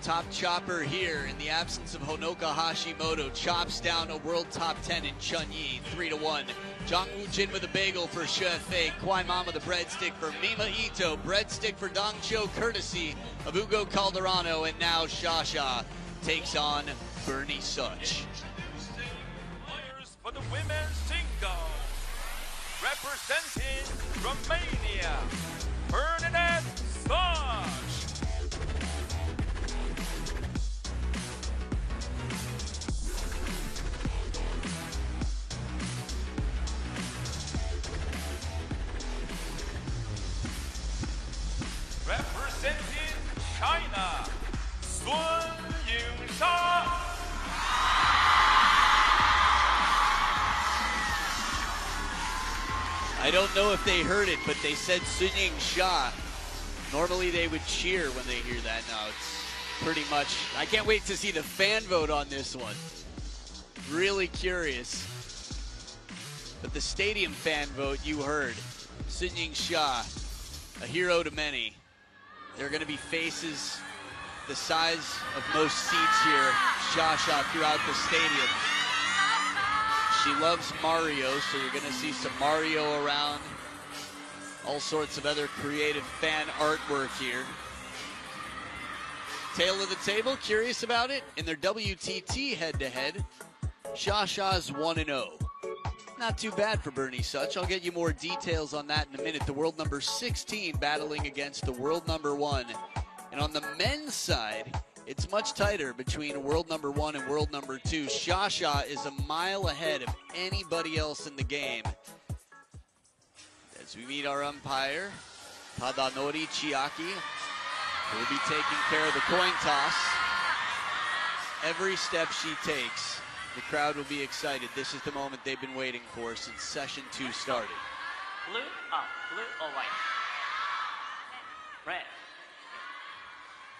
top chopper here in the absence of Honoka Hashimoto, chops down a world top 10 in Chunyi, 3-1. Jang Woo Jin with a bagel for Shefei, Kwai Mama the breadstick for Mima Ito, breadstick for Dong Cho courtesy of Ugo Calderano, and now Shasha takes on Bernie Such. Players for the women's single, representing Romania, Bernadette SZOCS. Representing China, Yingsha. I don't know if they heard it, but they said Yingsha. Normally they would cheer when they hear that. No, it's pretty much, I can't wait to see the fan vote on this one. Really curious. But the stadium fan vote you heard, Yingsha, a hero to many. There are going to be faces the size of most seats here, Shasha, throughout the stadium. She loves Mario, so you're going to see some Mario around. All sorts of other creative fan artwork here. Tail of the table, curious about it? In their WTT head-to-head, Shasha's 1-0. Not too bad for Bernie Such. I'll get you more details on that in a minute. The world number 16 battling against the world number 1. And on the men's side, it's much tighter between world number 1 and world number 2. Shasha is a mile ahead of anybody else in the game. As we meet our umpire, Tadanori Chiaki, who will be taking care of the coin toss. Every step she takes, the crowd will be excited. This is the moment they've been waiting for since session 2 started. Blue or white? Red.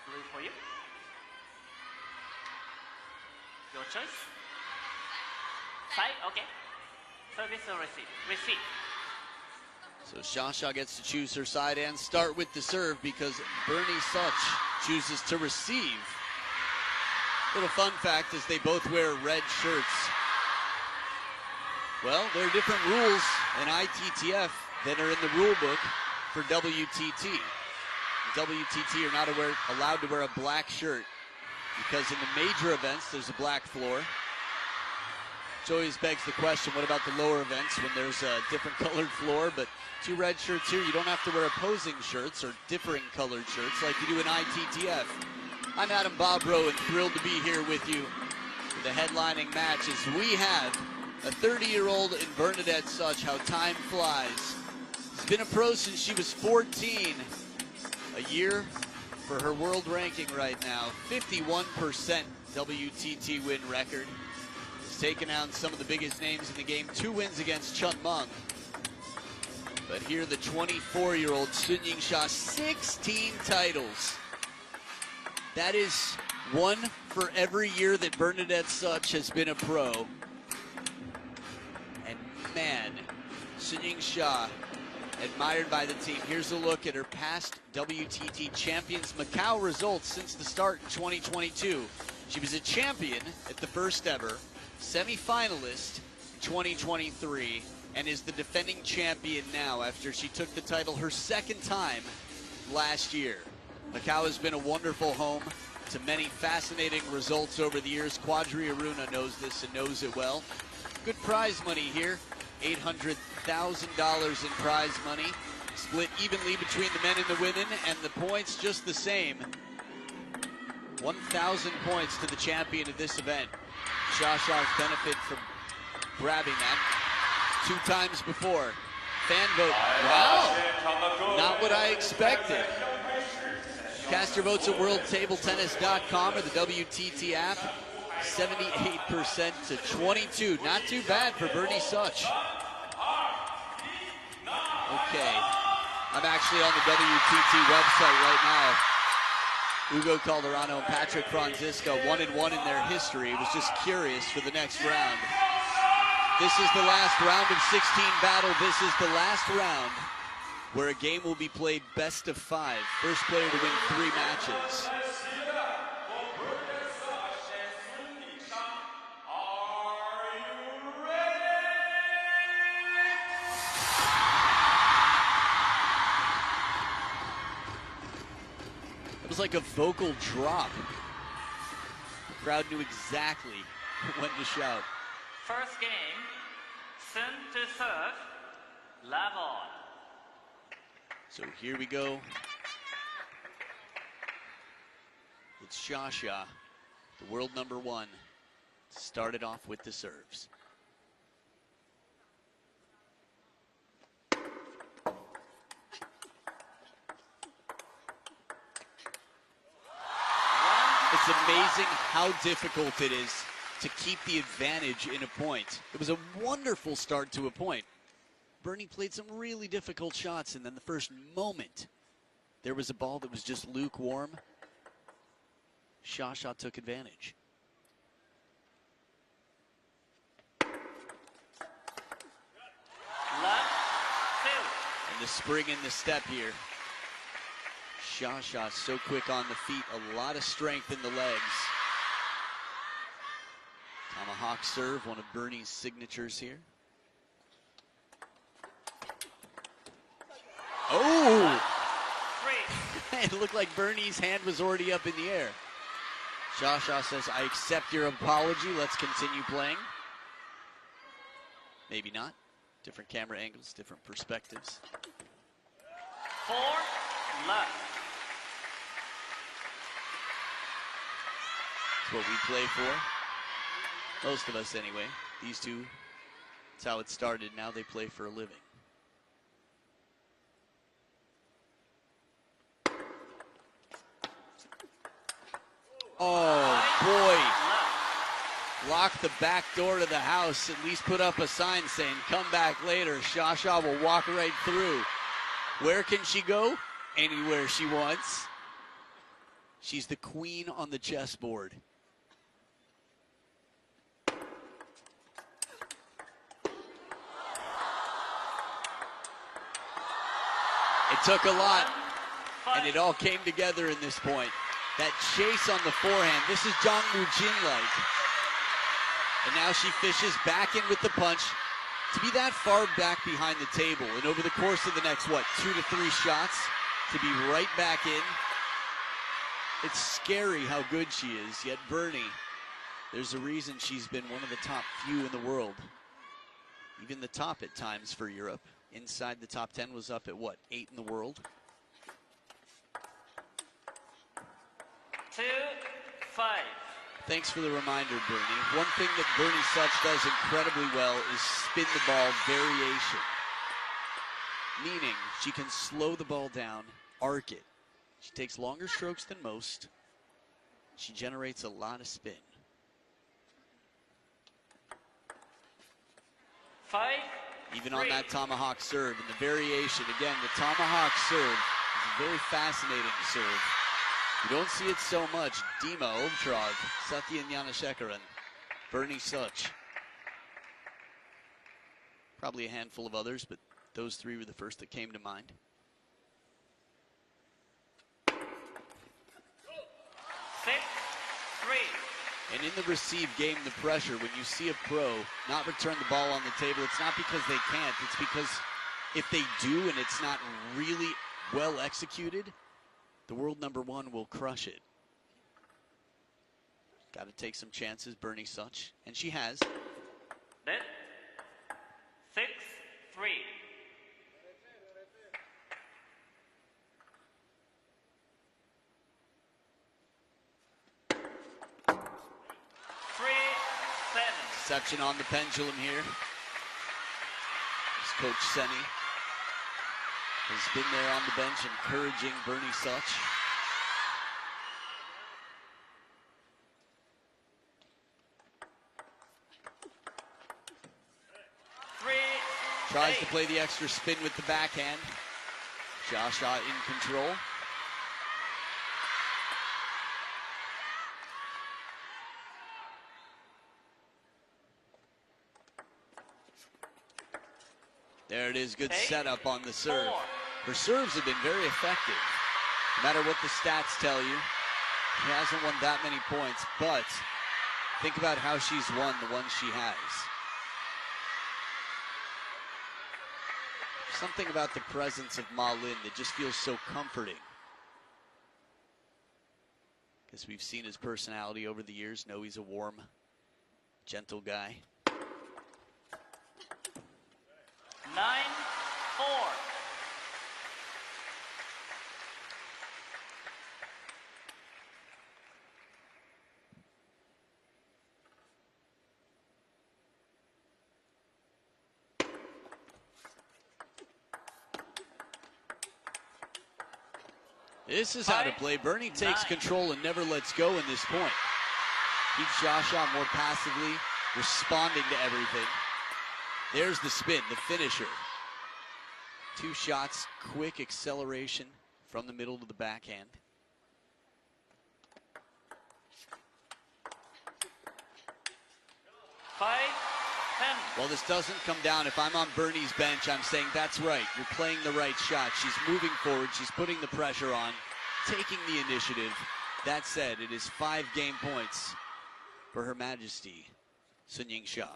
Blue for you. Your choice. Side, okay. Service or receive? Receive. So Shasha gets to choose her side and start with the serve because Bernie Such chooses to receive. Little fun fact is they both wear red shirts. Well, there are different rules in ITTF that are in the rule book for WTT. WTT are not allowed to wear a black shirt because in the major events there's a black floor. Which always begs the question, what about the lower events when there's a different colored floor? But 2 red shirts here, you don't have to wear opposing shirts or differing colored shirts like you do in ITTF. I'm Adam Bobrow and thrilled to be here with you for the headlining match as we have a 30-year-old in Bernadette Such. How time flies. She's been a pro since she was 14. A year for her world ranking right now. 51% WTT win record. Has taken out some of the biggest names in the game. 2 wins against Chun Meng. But here the 24-year-old Yingsha, 16 titles. That is 1 for every year that Bernadette Such has been a pro. And man, Yingsha, admired by the team. Here's a look at her past WTT Champions Macao results since the start in 2022. She was a champion at the first ever, semi-finalist in 2023, and is the defending champion now after she took the title her 2nd time last year. Macao has been a wonderful home to many fascinating results over the years. Quadri Aruna knows this and knows it well. Good prize money here, $800,000 in prize money, split evenly between the men and the women, and the points just the same. 1,000 points to the champion of this event. Shasha's benefit from grabbing that 2 times before. Fan vote, wow, not what I expected. Cast your votes at worldtabletennis.com or the WTT app. 78% to 22. Not too bad for Bernie Such. Okay. I'm actually on the WTT website right now. Ugo Calderano and Patrick Francisco, 1-1 in their history. Was just curious for the next round. This is the last round of 16 battle. This is the last round where a game will be played best of 5. First player to win 3 matches. was like a vocal drop. The crowd knew exactly when to shout. First game, soon to serve, level. So here we go. It's Shasha, the world number 1, started off with the serves. It's amazing how difficult it is to keep the advantage in a point. It was a wonderful start to a point. Bernie played some really difficult shots, and then the first moment, there was a ball that was just lukewarm. Shasha took advantage. Left, 2. And the spring in the step here. Shasha so quick on the feet, a lot of strength in the legs. Tomahawk serve, one of Bernie's signatures here. Oh! 3. It looked like Bernie's hand was already up in the air. Shasha says, I accept your apology. Let's continue playing. Maybe not. Different camera angles, different perspectives. 4, left. It's what we play for. Most of us anyway. These two, that's how it started. Now they play for a living. Oh, boy. Lock the back door to the house. At least put up a sign saying, come back later. Shasha will walk right through. Where can she go? Anywhere she wants. She's the queen on the chessboard. It took a lot, and it all came together in this point. That chase on the forehand, this is Jang Woo-jin-like. And now she fishes back in with the punch. To be that far back behind the table, and over the course of the next, 2 to 3 shots, to be right back in, it's scary how good she is. Yet Bernie, there's a reason she's been one of the top few in the world. Even the top at times for Europe. Inside the top 10 was up at 8 in the world? 2, 5. Thanks for the reminder, Bernie. One thing that Bernie Such does incredibly well is spin the ball variation. Meaning she can slow the ball down, arc it. She takes longer strokes than most. She generates a lot of spin. 5, Even 3. on that tomahawk serve and the variation. Again, the tomahawk serve is a very fascinating serve. You don't see it so much. Dima Ovtrov, Satya Yanashekaran, Bernie Such. Probably a handful of others, but those 3 were the first that came to mind. 6, 3. And in the receive game, the pressure, when you see a pro not return the ball on the table, it's not because they can't. It's because if they do and it's not really well executed, the world number 1 will crush it. Got to take some chances, Bernie Such, and she has. Net. 6, 3. Deception on the pendulum here. As Coach Senni has been there on the bench encouraging Bernie Such. Tries to play the extra spin with the backhand. Shasha in control. There it is, good setup on the serve. Her serves have been very effective. No matter what the stats tell you, she hasn't won that many points, but think about how she's won the ones she has. Something about the presence of Ma Lin that just feels so comforting. as we've seen his personality over the years, know he's a warm, gentle guy. 9-4. This is how to play. Bernie takes control and never lets go in this point. Keeps Shasha more passively responding to everything. There's the spin, the finisher. 2 shots, quick acceleration from the middle to the backhand. Well, this doesn't come down. If I'm on Bernie's bench, I'm saying that's right. You're playing the right shot. She's moving forward. She's putting the pressure on, taking the initiative. That said, it is 5 game points for Her Majesty, Sun Yingsha.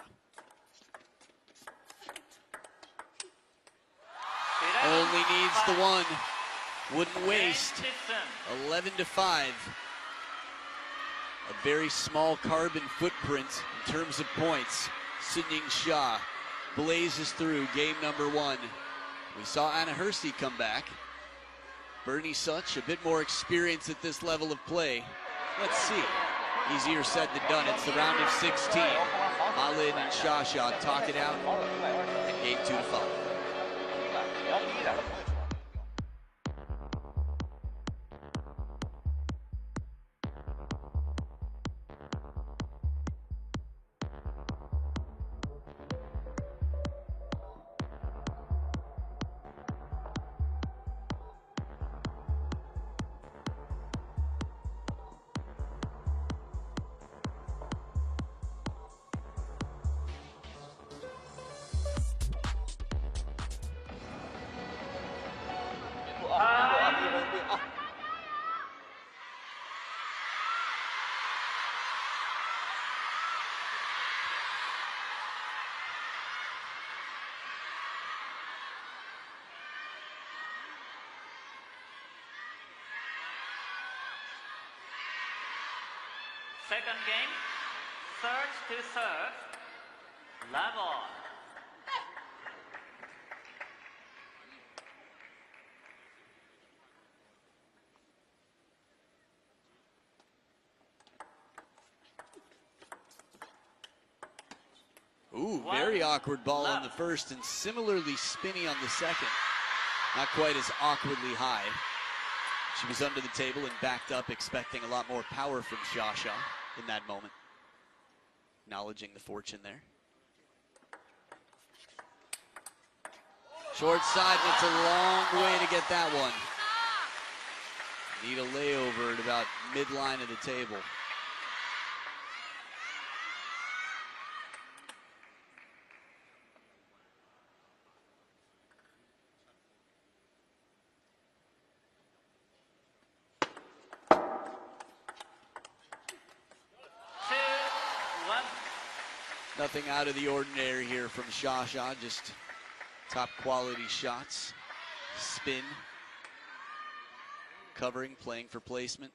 Only needs the one. Wouldn't waste. 11-5. A very small carbon footprint in terms of points. Sun Yingsha blazes through game number 1. We saw Anna Hersey come back. Bernie Such, a bit more experience at this level of play. Let's see. Easier said than done. It's the round of 16. Malin and Shasha talk it out. And game 2 to follow. Second game, third to serve, level. Ooh, very awkward ball on the first and similarly spinny on the second. Not quite as awkwardly high. She was under the table and backed up, expecting a lot more power from Shasha in that moment. Acknowledging the fortune there. Short side, and it's a long way to get that one. Need a layover at about midline of the table. Nothing out of the ordinary here from Shasha, just top quality shots, spin, covering, playing for placement.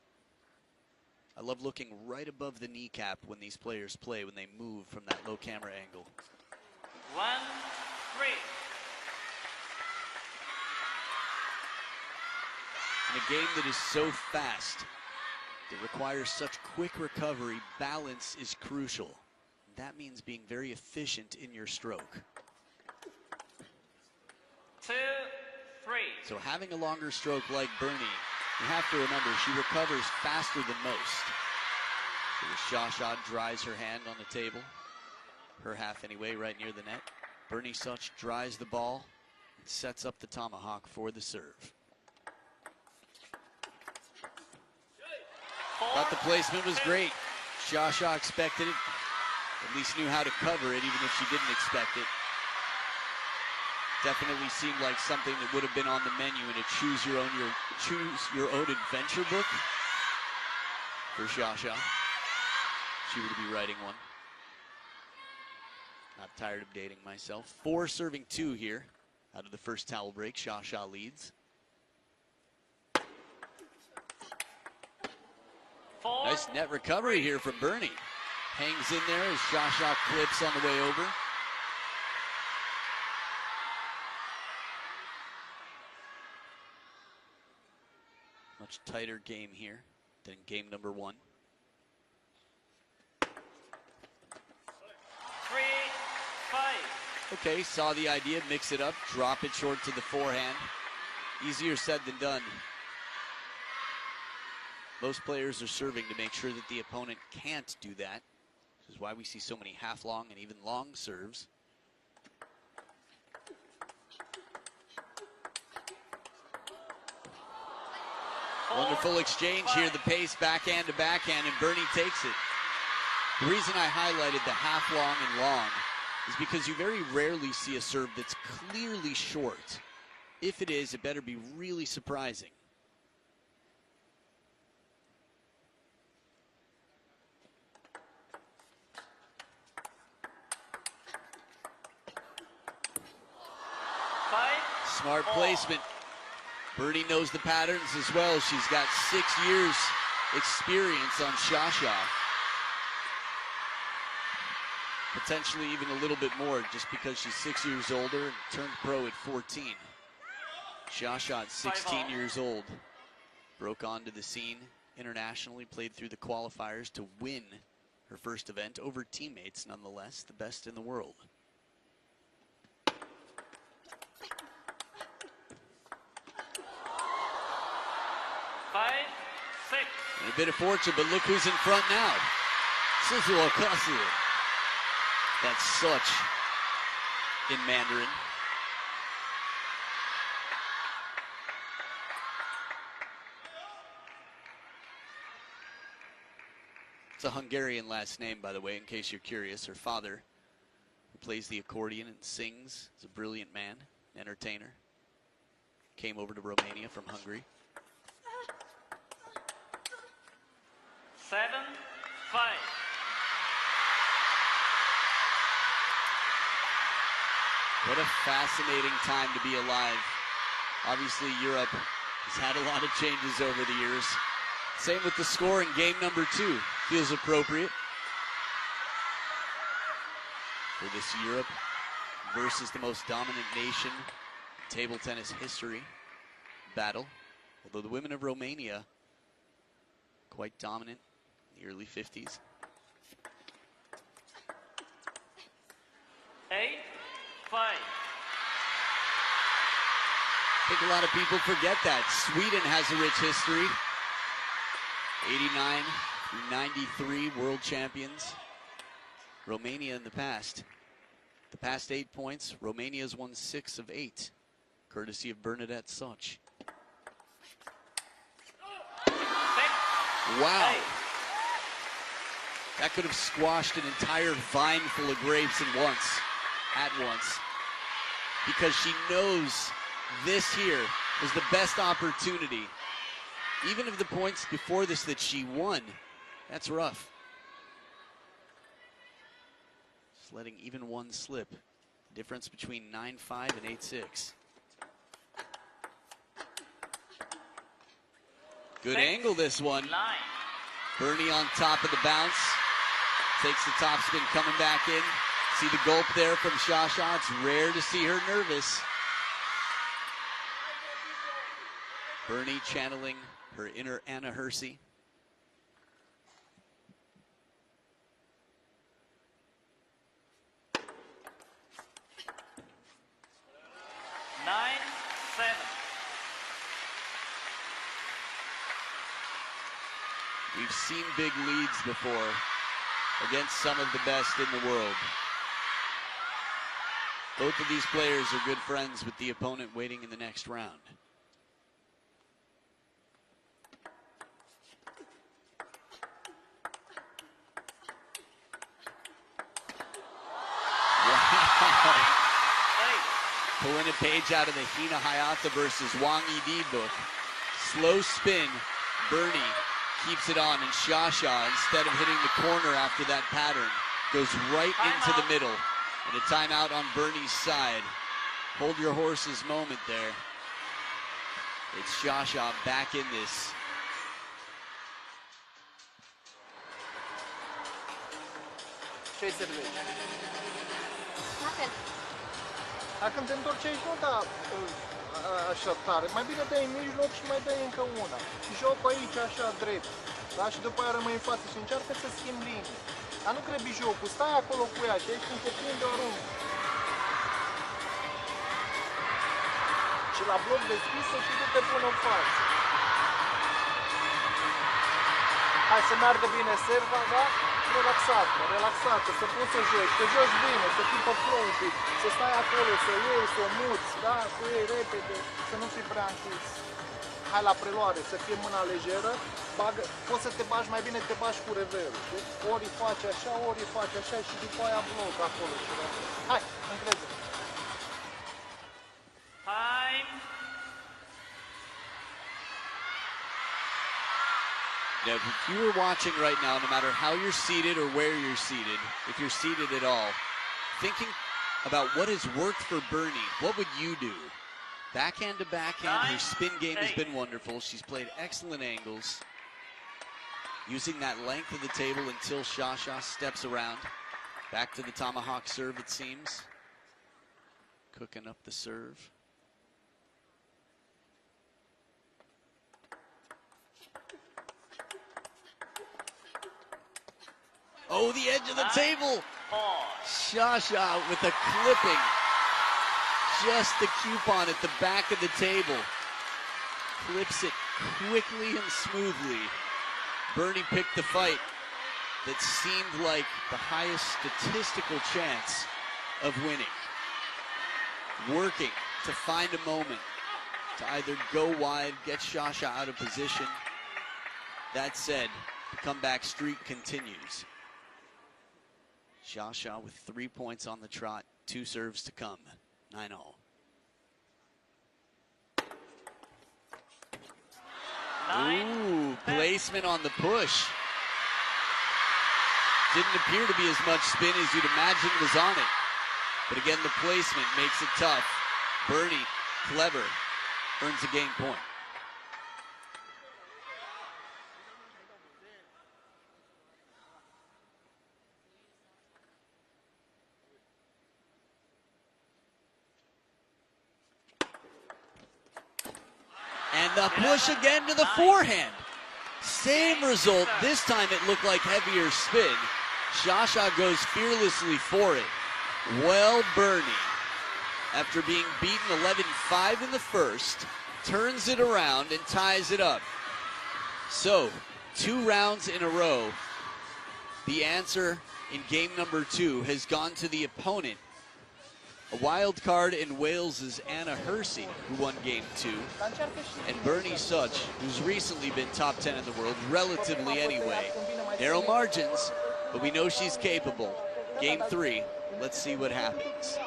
I love looking right above the kneecap when these players play, when they move from that low camera angle. 1-3. In a game that is so fast, that requires such quick recovery, balance is crucial. That means being very efficient in your stroke. 2-3. So having a longer stroke like Bernie, you have to remember she recovers faster than most. So the Shasha dries her hand on the table. Her half anyway, right near the net. Bernie Such dries the ball and sets up the tomahawk for the serve. Thought the placement was great. Shasha expected it. At least knew how to cover it, even if she didn't expect it. Definitely seemed like something that would have been on the menu in a choose your own adventure book for Shasha. She would be writing one. Not tired of dating myself. 4 serving 2 here out of the first towel break. Shasha leads. 4-3. 4. Nice net recovery here from Bernie. Hangs in there as Shasha clips on the way over. Much tighter game here than game number 1. 3, 5. Okay, saw the idea, mix it up, drop it short to the forehand. Easier said than done. Most players are serving to make sure that the opponent can't do that. This is why we see so many half-long and even long serves. Wonderful exchange here, the pace backhand to backhand, and Bernie takes it. The reason I highlighted the half-long and long is because you very rarely see a serve that's clearly short. If it is, it better be really surprising. Smart placement. Bernie knows the patterns as well. She's got 6 years experience on Shasha. Potentially even a little bit more just because she's 6 years older and turned pro at 14. Shasha at 16 years old. Broke onto the scene internationally, played through the qualifiers to win her first event over teammates, nonetheless, the best in the world. 5, 6. And a bit of fortune, but look who's in front now. SZOCS. That's such in Mandarin. It's a Hungarian last name, by the way, in case you're curious. Her father, who plays the accordion and sings, is a brilliant man, entertainer. Came over to Romania from Hungary. 7, 5. What a fascinating time to be alive. Obviously, Europe has had a lot of changes over the years. Same with the score in game number 2. Feels appropriate for this Europe versus the most dominant nation in table tennis history battle. Although the women of Romania, quite dominant in the early 50s. 8, 5. I think a lot of people forget that. Sweden has a rich history. 89 through 93 world champions. Romania in the past. The past 8 points, Romania's won 6 of 8, courtesy of Bernadette SZOCS. Wow. That could have squashed an entire vine full of grapes at once. Because she knows this here was the best opportunity. Even if the points before this that she won, that's rough. Just letting even one slip. Difference between 9-5 and 8-6. Good angle, this one. 9. Bernie on top of the bounce. Takes the topspin coming back in. See the gulp there from Shasha. It's rare to see her nervous. Bernie channeling her inner Anna Hersey. We've seen big leads before against some of the best in the world. Both of these players are good friends with the opponent waiting in the next round. Wow. Pulling a page out of the Hina Hayata versus Wang Yidi book. Slow spin, Bernie keeps it on, and Shasha, instead of hitting the corner after that pattern, goes right into the middle. And a timeout on Bernie's side. Hold your horses moment there. It's Shasha back in this. Ce-i servești? Nothing. Dacă te întorci aici, nu da așa tare. Mai bine dai în mijloc și mai dai încă una. Joc aici așa drept. Da? Și după aia rămâi în față și încearcă să schimbi linie. Dar nu crebi jocul, stai acolo cu ea și aici când te prinde o arunc. Și la bloc deschisă și du-te până în față. Hai să meargă bine serva, da? Relaxată, relaxată, să poți să joci, să joci bine, să fii pe flow un pic, să stai acolo, să iei, să o muți, da? Să o iei repede, să nu fii prea închis. Hai la preluare, să fie mâna lejeră, poți să te bagi, mai bine te bagi cu reverul. Deci ori îi faci așa, ori îi faci așa și după aia bloc acolo. Hai, încrede. Time. Now, if you were watching right now, no matter how you're seated or where you're seated, if you're seated at all, thinking about what has worked for Bernie, what would you do? Backhand to backhand, her spin game has been wonderful. She's played excellent angles, using that length of the table until Shasha steps around. Back to the tomahawk serve, it seems. Cooking up the serve. Oh, the edge of the table. Shasha with a clipping. Just the coupon at the back of the table. Clips it quickly and smoothly. Bernie picked the fight that seemed like the highest statistical chance of winning. Working to find a moment to either go wide, get Shasha out of position. That said, the comeback streak continues. Shasha with 3 points on the trot, 2 serves to come, 9-all. Ooh, placement on the push. Didn't appear to be as much spin as you'd imagine was on it. But again, the placement makes it tough. Bernie, clever, earns a game point. And the push again to the forehand. Same result. This time it looked like heavier spin. Shasha goes fearlessly for it. Well, Bernie, after being beaten 11-5 in the first, turns it around and ties it up. So, 2 rounds in a row. The answer in game number 2 has gone to the opponent. A wild card in Wales' Anna Hersey, who won game 2, and Bernie SZOCS, who's recently been top 10 in the world, relatively anyway. Narrow margins, but we know she's capable. Game 3, let's see what happens.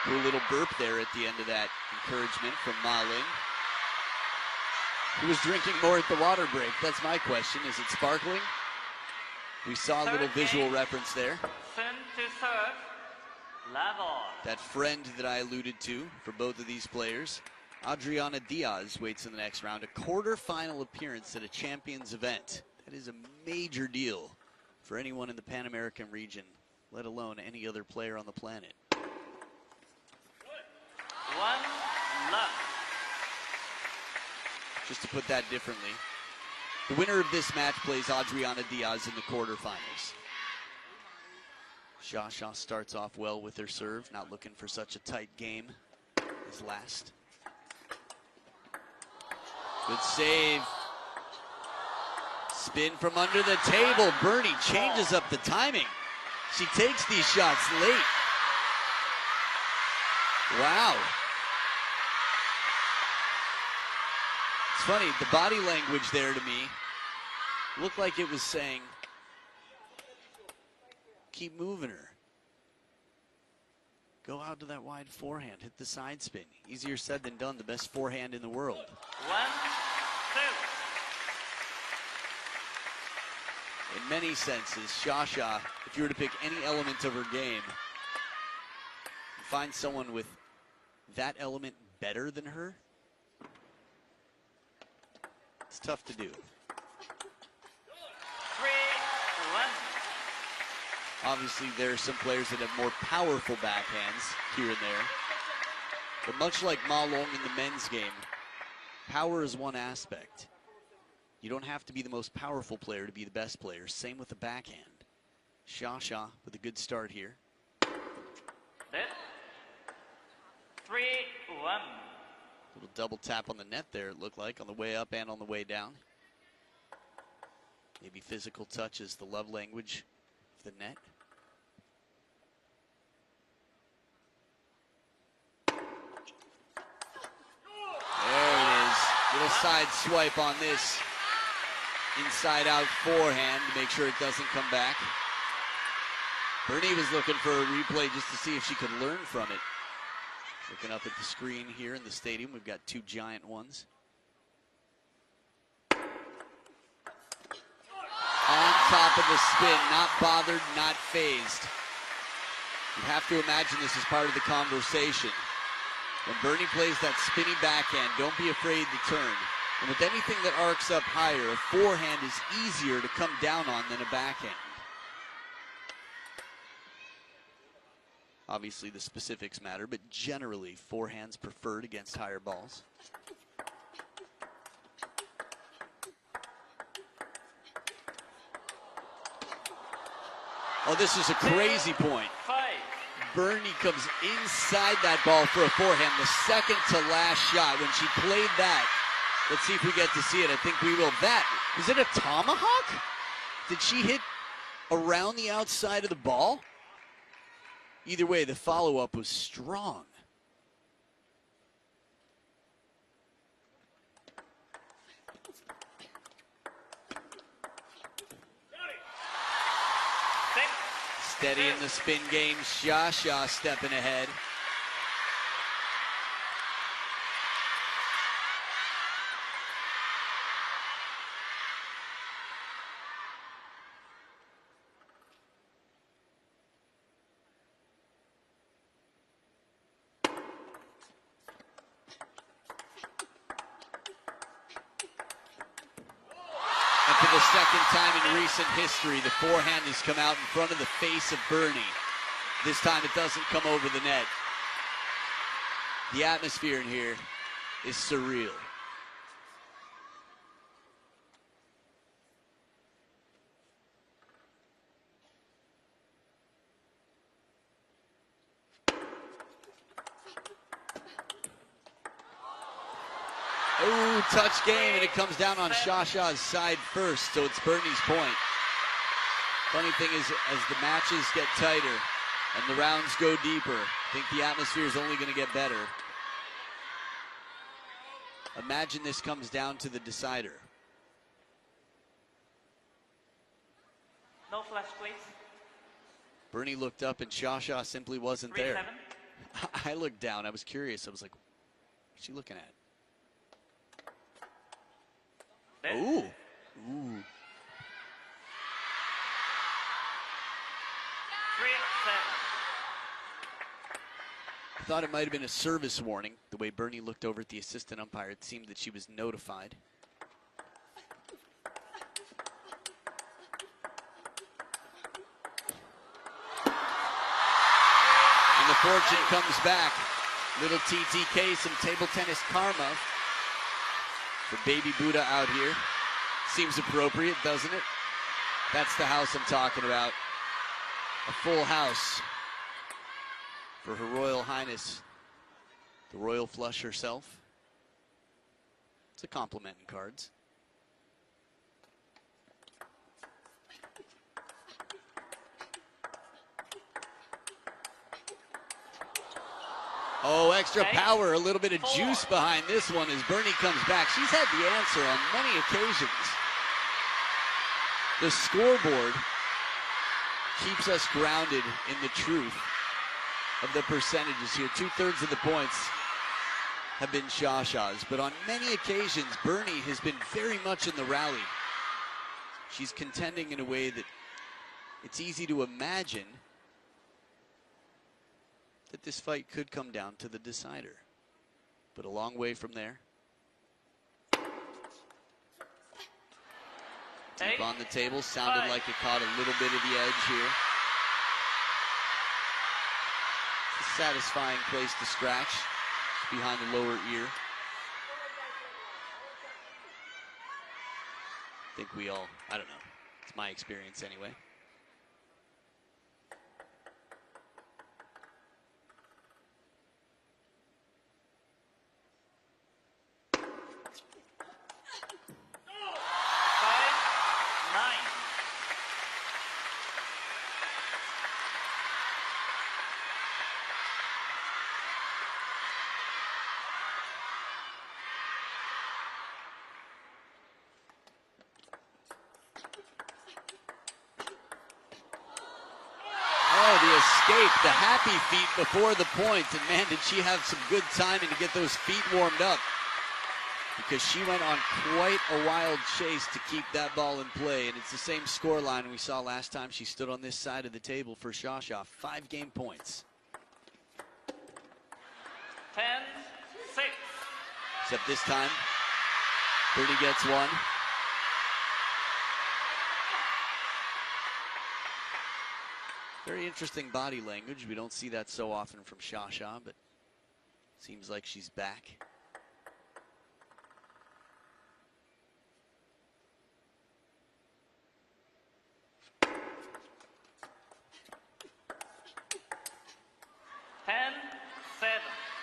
Cool little burp there at the end of that encouragement from Ma Ling. Who was drinking more at the water break? That's my question. Is it sparkling? We saw a little visual reference there. That friend that I alluded to for both of these players. Adriana Diaz waits in the next round. A quarterfinal appearance at a Champions event. That is a major deal for anyone in the Pan American region, let alone any other player on the planet. 1 love. Just to put that differently, the winner of this match plays Adriana Diaz in the quarterfinals. Shasha starts off well with her serve, not looking for such a tight game as last. Good save. Spin from under the table. Bernie changes up the timing. She takes these shots late. Wow. It's funny, the body language there to me looked like it was saying, keep moving her. Go out to that wide forehand, hit the side spin. Easier said than done, the best forehand in the world. 1-2. In many senses, Shasha, if you were to pick any element of her game, find someone with that element better than her, it's tough to do. 3-1. Obviously, there are some players that have more powerful backhands here and there. But much like Ma Long in the men's game, power is one aspect. You don't have to be the most powerful player to be the best player. Same with the backhand. Shasha with a good start here. Set. 3-1. Little double tap on the net there, it looked like, on the way up and on the way down. Maybe physical touch is the love language of the net. There it is. Little side swipe on this. Inside out forehand to make sure it doesn't come back. Bernie was looking for a replay just to see if she could learn from it. Looking up at the screen here in the stadium, we've got two giant ones. On top of the spin, not bothered, not phased. You have to imagine this is part of the conversation. When Bernie plays that spinny backhand, don't be afraid to turn. And with anything that arcs up higher, a forehand is easier to come down on than a backhand. Obviously, the specifics matter, but generally, forehands preferred against higher balls. Oh, this is a crazy point. 5. Bernie comes inside that ball for a forehand, the second to last shot. When she played that, let's see if we get to see it. I think we will. That, is it a tomahawk? Did she hit around the outside of the ball? Either way, the follow-up was strong. Steady in the spin game. Shasha stepping ahead. For the second time in recent history, the forehand has come out in front of the face of Bernie. This time it doesn't come over the net. The atmosphere in here is surreal. Ooh, touch game, and it comes down on Shasha's side first, so it's Bernie's point. Funny thing is, as the matches get tighter and the rounds go deeper, I think the atmosphere is only going to get better. Imagine this comes down to the decider. No flash, please. Bernie looked up and Shasha simply wasn't 3-7. there. I looked down, I was curious, I was like, what's she looking at? Ooh. Ooh. 3-7. I thought it might have been a service warning. The way Bernie looked over at the assistant umpire, it seemed that she was notified. And the fortune comes back. Little TTK, some table tennis karma for baby Buddha out here. Seems appropriate, doesn't it? That's the house I'm talking about. A full house for Her Royal Highness, the Royal Flush herself. It's a compliment in cards. Oh, extra power, a little bit of juice behind this one as Bernie comes back. She's had the answer on many occasions. The scoreboard keeps us grounded in the truth of the percentages here. 2/3 of the points have been Shasha's, but on many occasions, Bernie has been very much in the rally. She's contending in a way that it's easy to imagine that this fight could come down to the decider, but a long way from there. Deep on the table, sounded like it caught a little bit of the edge here. It's a satisfying place to scratch. It's behind the lower ear. I think we all, I don't know, it's my experience anyway. The happy feet before the point, and man, did she have some good timing to get those feet warmed up, because she went on quite a wild chase to keep that ball in play, and it's the same score line we saw last time she stood on this side of the table for Shasha. 5 game points. 10-6. Except this time, Bernie gets one. Very interesting body language. We don't see that so often from Shasha, but seems like she's back.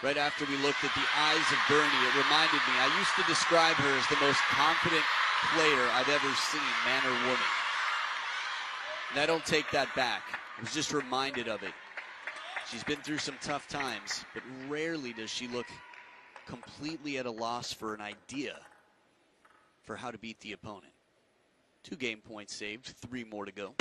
Right after we looked at the eyes of Bernie, it reminded me, I used to describe her as the most confident player I've ever seen, man or woman. And I don't take that back. I was just reminded of it. She's been through some tough times, but rarely does she look completely at a loss for an idea for how to beat the opponent. 2 game points saved, 3 more to go.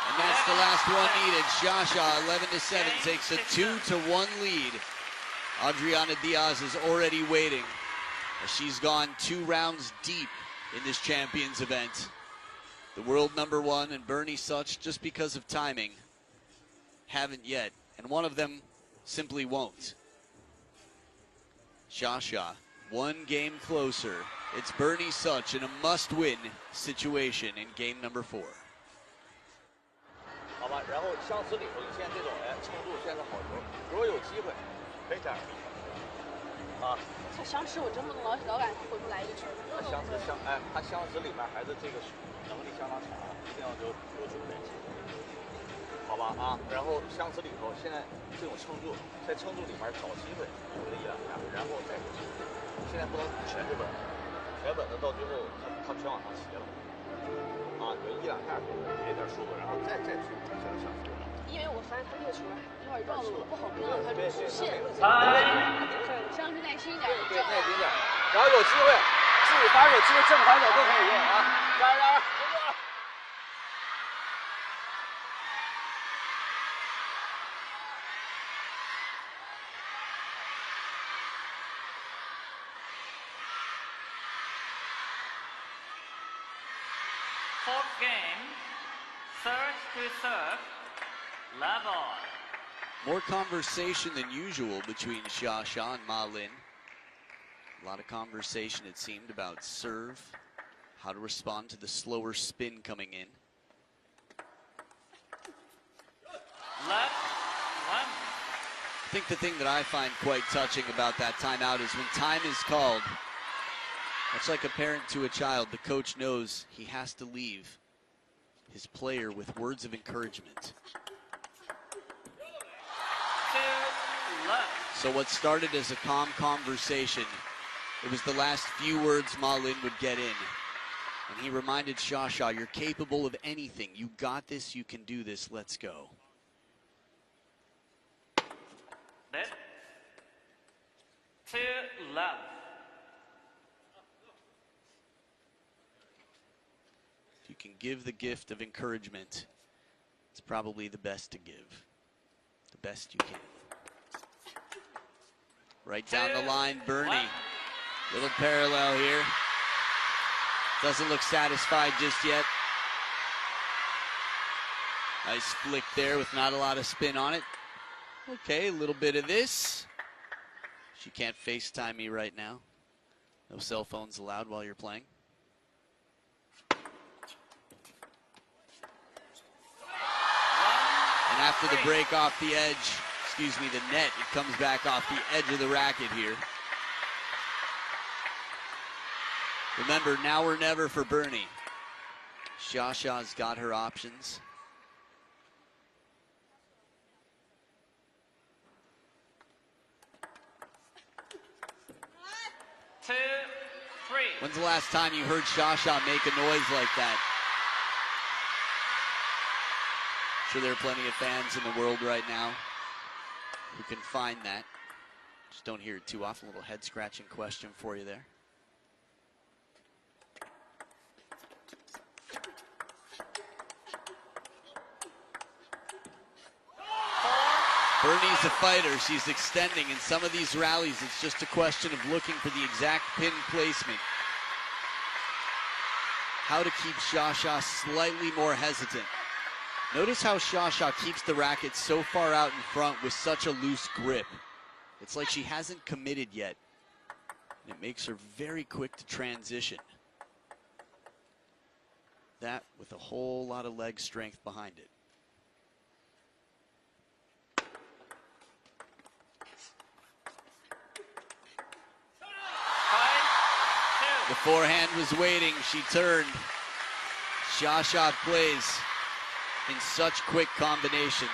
And that's the last one needed. Shasha, 11-7, takes a 2-1 lead. Adriana Diaz is already waiting, as she's gone 2 rounds deep in this champions event. The world #1 and Bernie SZOCS, just because of timing, haven't yet, and one of them simply won't. Shasha, 1 game closer. It's Bernie SZOCS in a must-win situation in game #4. 好吧，然后相持里头，你现在这种撑住，现在好球，如果有机会，可以这样啊。相持我真不能老感觉回不来一个球。他相持里面还是这个能力相当强，一定要有准备，好吧啊。然后相持里头，现在这种撑住，在撑住里面找机会，有个1-2下，然后再有机会。现在不能全是稳，全稳的到最后他全往上斜了。啊，有1-2下给点速度，然后再出这个相持。因为我发现他这个球一会儿绕的我不好绕，他就出线。相持耐心一点，对，耐心点，然后有机会，自己反手接正反手都可以用啊！加油！ Fourth game, serve to serve, level. More conversation than usual between Shasha and Ma Lin. A lot of conversation, it seemed, about serve, how to respond to the slower spin coming in. Left, 1. I think the thing that I find quite touching about that timeout is when time is called, much like a parent to a child, the coach knows he has to leave his player with words of encouragement. So what started as a calm conversation, it was the last few words Ma Lin would get in. And he reminded Shasha, you're capable of anything. You got this, you can do this, let's go. Net. 2 love. If you can give the gift of encouragement, it's probably the best to give. The best you can. Right down the line, Bernie. Little parallel here. Doesn't look satisfied just yet. Nice flick there with not a lot of spin on it. Okay, a little bit of this. She can't FaceTime me right now. No cell phones allowed while you're playing. And after the break off the edge, excuse me, the net, it comes back off the edge of the racket here. Remember, now or never for Bernie. Shasha's got her options. Two, three. When's the last time you heard Shasha make a noise like that? I'm sure there are plenty of fans in the world right now who can find that. Just don't hear it too often. A little head-scratching question for you there. Bernie's a fighter. She's extending. In some of these rallies, it's just a question of looking for the exact pin placement. How to keep Shasha slightly more hesitant. Notice how Shasha keeps the racket so far out in front with such a loose grip. It's like she hasn't committed yet. And it makes her very quick to transition. That with a whole lot of leg strength behind it. The forehand was waiting. She turned. Shasha plays in such quick combinations.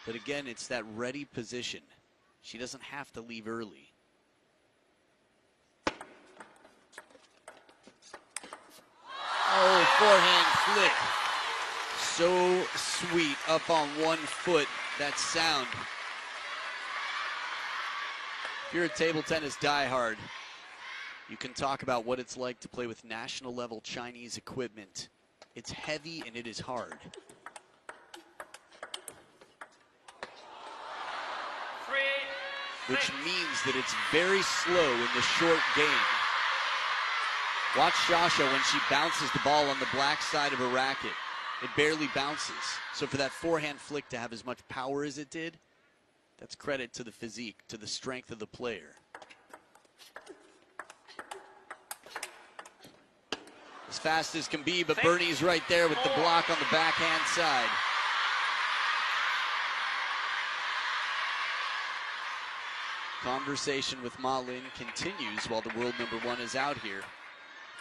But again, it's that ready position. She doesn't have to leave early. Oh, forehand flick. So sweet, up on one foot, that sound. If you're a table tennis diehard, you can talk about what it's like to play with national level Chinese equipment. It's heavy and it is hard. Which means that it's very slow in the short game. Watch Shasha when she bounces the ball on the black side of her racket. It barely bounces. So for that forehand flick to have as much power as it did, that's credit to the physique, to the strength of the player. As fast as can be, but Bernie's right there with the block on the backhand side. Conversation with Ma Lin continues while the world number one is out here.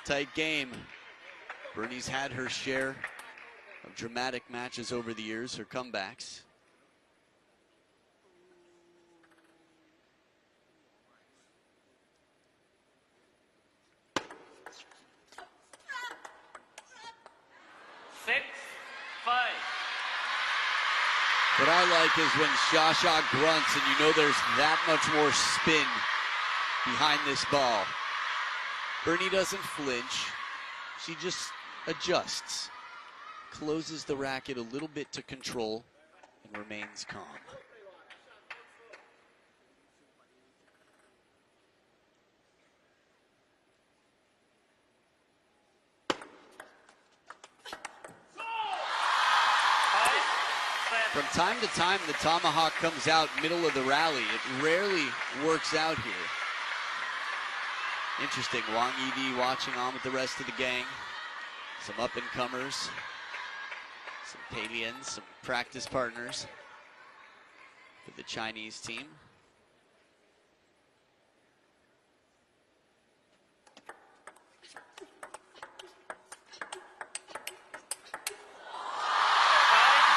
Tight game. Bernie's had her share of dramatic matches over the years, her comebacks. What I like is when Shasha grunts and you know there's that much more spin behind this ball. Bernie doesn't flinch. She just adjusts, closes the racket a little bit to control, and remains calm. From time to time, the tomahawk comes out middle of the rally. It rarely works out here. Interesting, Wang Yidi watching on with the rest of the gang. Some up-and-comers, some Palians, some practice partners for the Chinese team.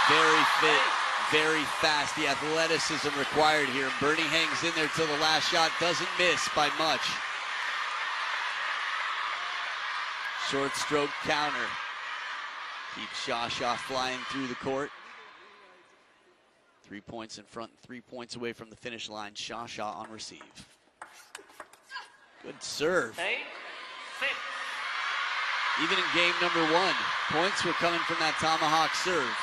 Very fit, very fast. The athleticism required here. Bernie hangs in there till the last shot. Doesn't miss by much. Short stroke counter. Keeps Shasha flying through the court. 3 points in front, 3 points away from the finish line. Shasha on receive. Good serve. 8, 6. Even in game number 1, points were coming from that tomahawk serve.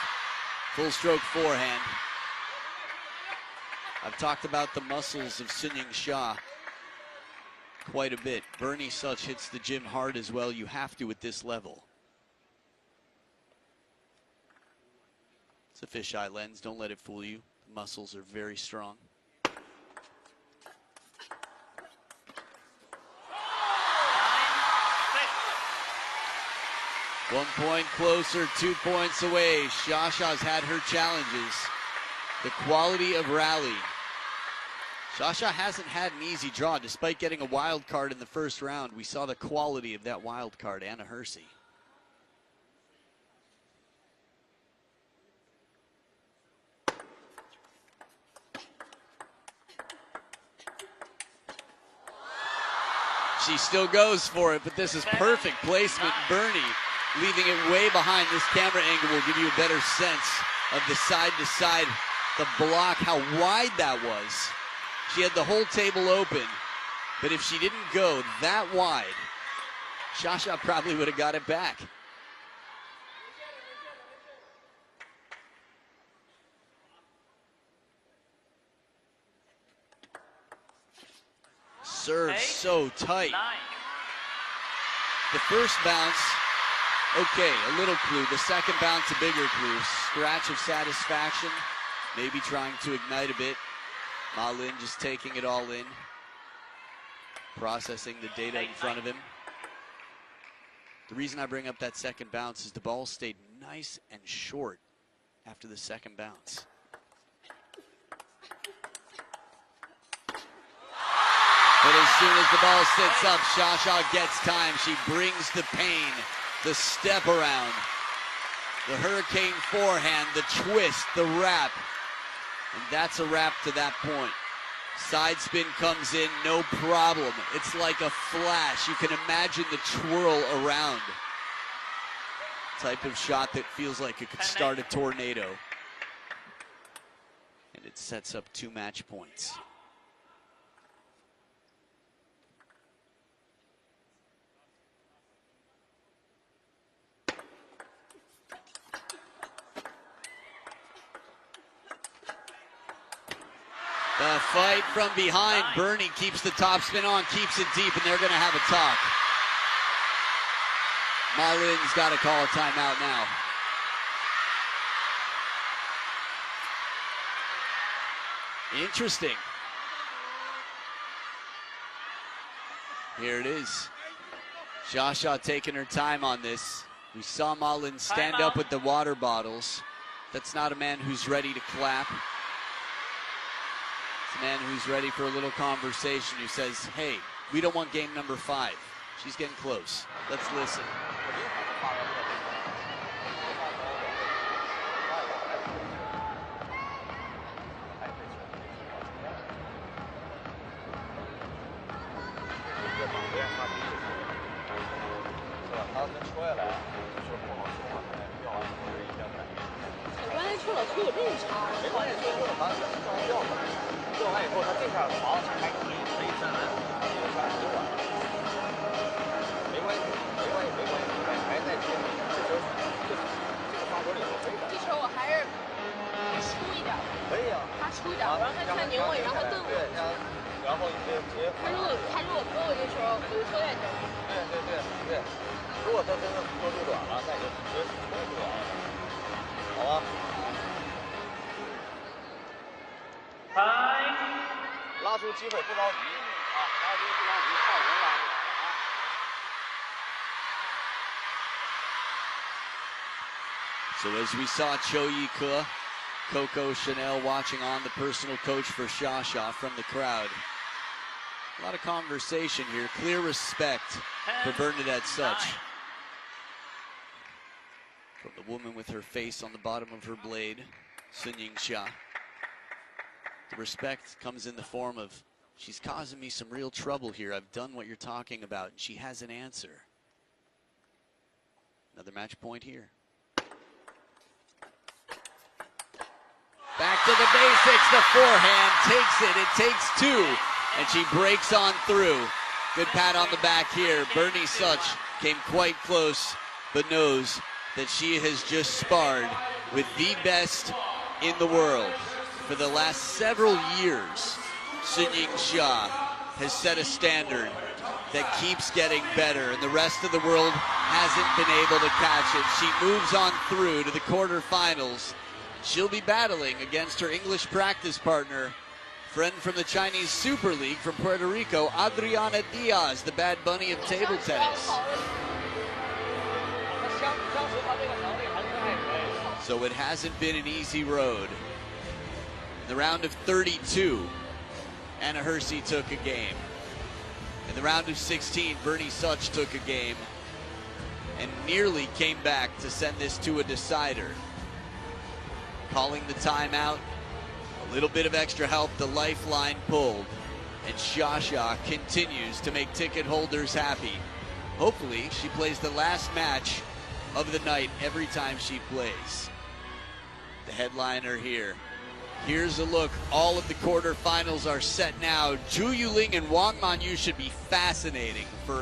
Full stroke forehand. I've talked about the muscles of Yingsha quite a bit. Bernie Such hits the gym hard as well. You have to at this level. It's a fisheye lens. Don't let it fool you. The muscles are very strong. 1 point closer, 2 points away. Shasha's had her challenges. The quality of rally. Shasha hasn't had an easy draw. Despite getting a wild card in the first round, we saw the quality of that wild card, Anna Hersey. She still goes for it, but this is perfect placement. Bernie leaving it way behind. This camera angle will give you a better sense of the side-to-side, the block, how wide that was. She had the whole table open, but if she didn't go that wide, Shasha probably would have got it back. Serve so tight. 9. The first bounce, okay, a little clue. The second bounce, a bigger clue. Scratch of satisfaction, maybe trying to ignite a bit. Ma Lin just taking it all in, processing the data in front of him. The reason I bring up that second bounce is the ball stayed nice and short after the second bounce. But as soon as the ball sits up, Shasha gets time. She brings the pain, the step around, the hurricane forehand, the twist, the wrap. And that's a wrap to that point. Side spin comes in, no problem. It's like a flash. You can imagine the twirl around. Type of shot that feels like it could start a tornado. And it sets up 2 match points. The fight from behind. Bernie keeps the topspin on, keeps it deep, and they're going to have a talk. Ma Lin's got to call a timeout now. Interesting. Here it is. Shasha taking her time on this. We saw Ma Lin stand up with the water bottles. That's not a man who's ready to clap. A man who's ready for a little conversation, who says, hey, we don't want game number 5. She's getting close. Let's listen. So as we saw Cho Yi-ke, Coco Chanel watching on, the personal coach for Shasha from the crowd. A lot of conversation here, clear respect for Bernadette Such. From the woman with her face on the bottom of her blade, Yingsha. The respect comes in the form of, she's causing me some real trouble here. I've done what you're talking about, and she has an answer. Another match point here. Back to the basics, the forehand takes it. It takes 2, and she breaks on through. Good pat on the back here. Bernie Such came quite close, but knows that she has just sparred with the best in the world. For the last several years, Yingsha has set a standard that keeps getting better, and the rest of the world hasn't been able to catch it. She moves on through to the quarterfinals. She'll be battling against her English practice partner, friend from the Chinese Super League from Puerto Rico, Adriana Diaz, the Bad Bunny of table tennis. So it hasn't been an easy road. In the round of 32, Anna Hersey took a game. In the round of 16, Bernie Such took a game and nearly came back to send this to a decider. Calling the timeout, a little bit of extra help, the lifeline pulled, and Shasha continues to make ticket holders happy. Hopefully, she plays the last match of the night every time she plays. The headliner here. Here's a look. All of the quarterfinals are set now. Zhu Yuling and Wang Manyu should be fascinating for